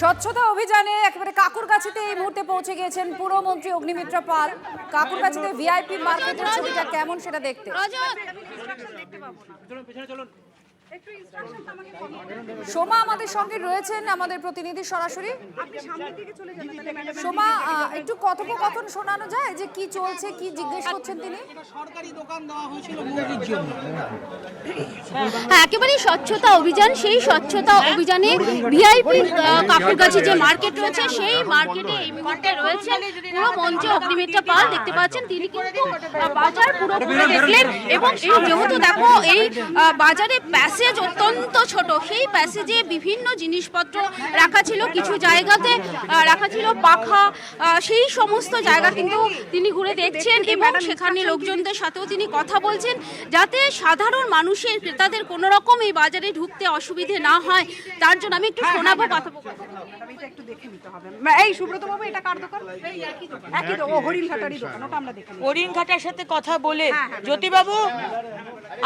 স্বচ্ছতা অভিযানে একেবারে কাকুরগাছিতে এই মুহূর্তে পৌঁছে গিয়েছেন পুরমন্ত্রী অগ্নিমিত্রা পাল। কাকুরগাছিতে ভিআইপি মার্কেটের ছবিটা কেমন সেটা দেখতে। সোমা আমাদের সঙ্গে রয়েছেন, আমাদের প্রতিনিধি সরাসরি। সোমা, একটু কথোপকথন শোনানো যায় যে কি চলছে, কি জিজ্ঞেস করছেন তিনি? সরকারি দোকান দেওয়া হয়েছিল মুরগির জন্য। একেবারে স্বচ্ছতা অভিযান, সেই স্বচ্ছতা অভিযানে ভিআইপি কাকুরগাছি যে মার্কেট রয়েছে সেই মার্কেটে এই মুহূর্তে রয়েছে পুরো মঞ্চে অগ্নিমিত্রা পাল। দেখতে পাচ্ছেন তিনি কিন্তু বাজার পুরো ঘুরে দেখলেন এবং যেহেতু দেখো এই বাজারে প্যাসেজ অত্যন্ত ছোট, সেই প্যাসেজে বিভিন্ন জিনিসপত্র রাখা ছিল, কিছু জায়গাতে রাখা ছিল পাখা, সেই সমস্ত জায়গা কিন্তু তিনি ঘুরে দেখছেন এবং সেখানে লোকজনদের সাথেও তিনি কথা বলছেন যাতে সাধারণ মানুষের ক্রেতাদের কোনো রকম এই বাজারে ঢুকতে অসুবিধে না হয়। তার জন্য আমি একটু শোনাবো কথা। একটু দেখে নিতে হবে। এই সুব্রত বাবু, এটা কার দোকান? একই তো, ও হরিণঘাটারই দোকান, ওটা আমরা দেখে নিই। হরিণঘাটার সাথে কথা বলে জ্যোতিবাবু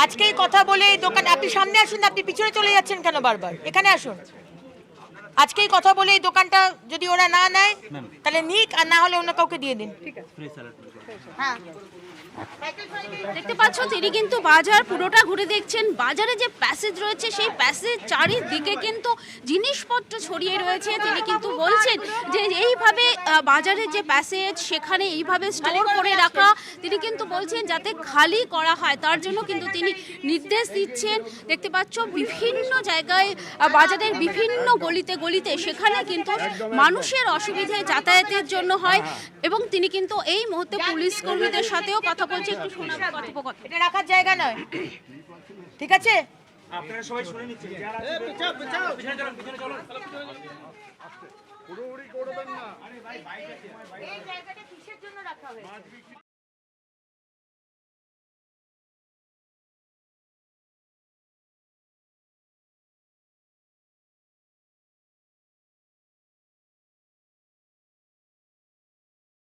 আজকেই কথা বলে এই দোকান, আপনি সামনে আসুন, আপনি পিছনে চলে যাচ্ছেন কেন বারবার? এখানে আসুন, আজকেই কথা বলে এই দোকানটা যদি ওরা না নেয় তাহলে নিক, আর না হলে অন্য কাউকে দিয়ে দিন। ঠিক আছে। হ্যাঁ, দেখতে পাচ্ছ তিনি কিন্তু বাজার পুরোটা ঘুরে দেখছেন। বাজারে যে প্যাসেজ রয়েছে সেই প্যাসেজ চারিদিকে কিন্তু জিনিসপত্র ছড়িয়ে রয়েছে। তিনি কিন্তু বলছেন যে এইভাবে বাজারের যে প্যাসেজ সেখানে এইভাবে স্টোর করে রাখা, তিনি কিন্তু বলছেন যাতে খালি করা হয়, তার জন্য কিন্তু তিনি নির্দেশ দিচ্ছেন। দেখতে পাচ্ছ বিভিন্ন জায়গায় বাজারের বিভিন্ন গলিতে গলিতে সেখানে কিন্তু মানুষের অসুবিধে যাতায়াতের জন্য হয় এবং তিনি কিন্তু এই মুহূর্তে পুলিশ কর্মীদের সাথেও কথা বলছে। একটু শোনাবো কথোপকথন। এটা রাখার জায়গা নয়, ঠিক আছে? আপনারা সবাই শুনে নিচ্ছেন, যারা পিছনে চলুন। এই জায়গাটা কিসের জন্য রাখা হয়েছে?